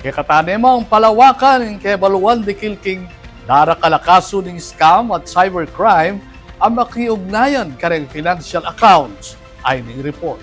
Kaya katanimang palawakan ng kebaluan di kilking narakalakaso ng scam at cybercrime ang makiugnayan kareng financial accounts ay ning report.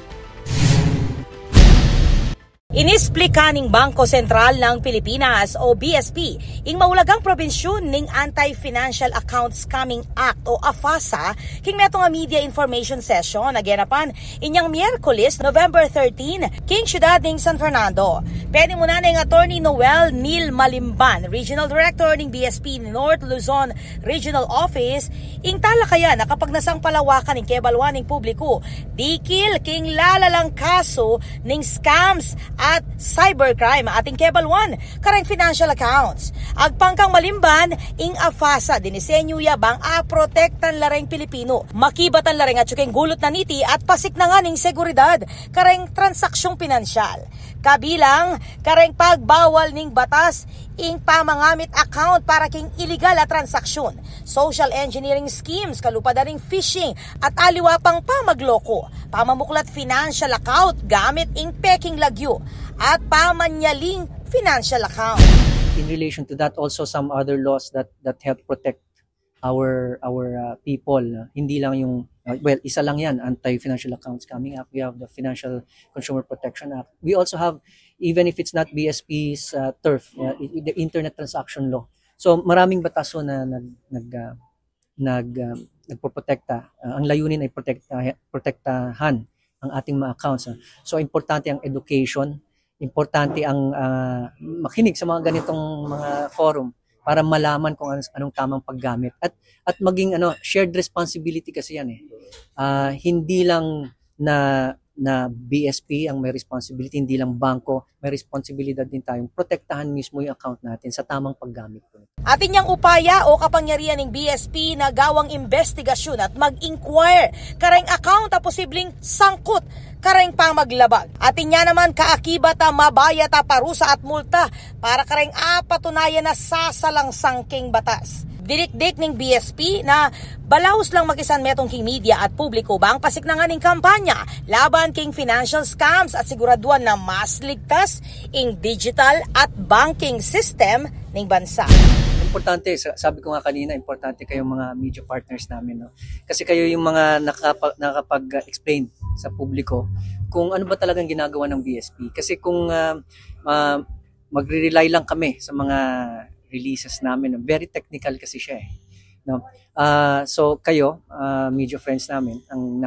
Inisplika ning Bangko Sentral ng Pilipinas o BSP ing maulagang probensyon ning Anti-Financial Account Scamming Act o AFASA king metong nga media information session naganapan inyang Miyerkules, November 13 king syudad ning San Fernando. Pwede mo na ning Attorney Noel Neil Malimban, Regional Director ning BSP North Luzon Regional Office, ing talakayan na kapag nasang palawakan ning kebaluan ning publiko, dikil king lalalang kaso ning scams at cybercrime ating kebaluan kareng financial accounts. Agpangkang Malimban ing AFASA dinisenyo yabang protektan lareng Pilipino. Makibatan lareng at tsukeng gulot na niti at pasik na nga ning seguridad kareng transaksyong pinansyal. Kabilang kareng pagbawal ning batas ing pamangamit account para king illegal at transaksyon, social engineering schemes, kalupadaring phishing at aliwa pang pamagloko, pamamuklat financial account gamit ing peking lagyo at pamanyaling financial account. In relation to that, also some other laws that help protect our people. Hindi lang yung well, isa lang yan, Anti-Financial Account Scamming Act. We have the Financial Consumer Protection Act. We also have, even if it's not BSP's turf, the Internet Transaction Law. So maraming bataso na nagpoprotekta. Ang layunin ay protektahan ang ating mga accounts. So importante ang education, importante ang makinig sa mga ganitong mga forum para malaman kung anong tamang paggamit at maging shared responsibility kasi yan hindi lang na BSP ang may responsibility, hindi lang bangko, may responsibilidad din tayong protektahan mismo yung account natin sa tamang paggamit po. Atin niyang upaya o kapangyarihan ng BSP na gawang investigasyon at mag-inquire kareng account na posibleng sangkot kareng pamaglabag. Atin niya naman kaakibat mabaya ta parusa at multa para kareng patunayan na sasalang sangking batas. Didik-dik ning BSP na balawos lang mag-isan metong king media at publiko bang pasik na nga ning kampanya laban king financial scams at siguraduan na mas ligtas ing digital at banking system ning bansa. Importante, sabi ko nga kanina, importante kayong mga media partners namin. No? Kasi kayo yung mga nakapag-explain sa publiko kung ano ba talagang ginagawa ng BSP. Kasi kung magre-rely lang kami sa mga releases namin, very technical kasi siya no? So kayo, media friends namin, ang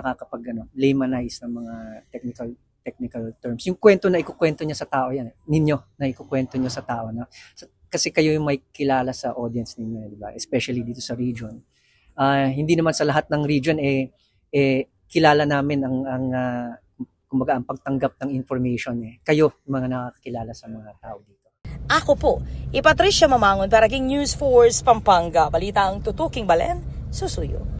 laymanize ng mga technical terms. Yung kwento na ikukwento niya sa tao yan, ninyo na ikukwento niyo sa tao. No? Kasi kayo yung may kilala sa audience ninyo, di ba? Especially dito sa region. Hindi naman sa lahat ng region kilala namin kumbaga ang pagtanggap ng information. Kayo mga nakakilala sa mga tao dito. Ako po, Patricia Mamangon para king News Force Pampanga. Balita ang tutuking Balen, susuyo.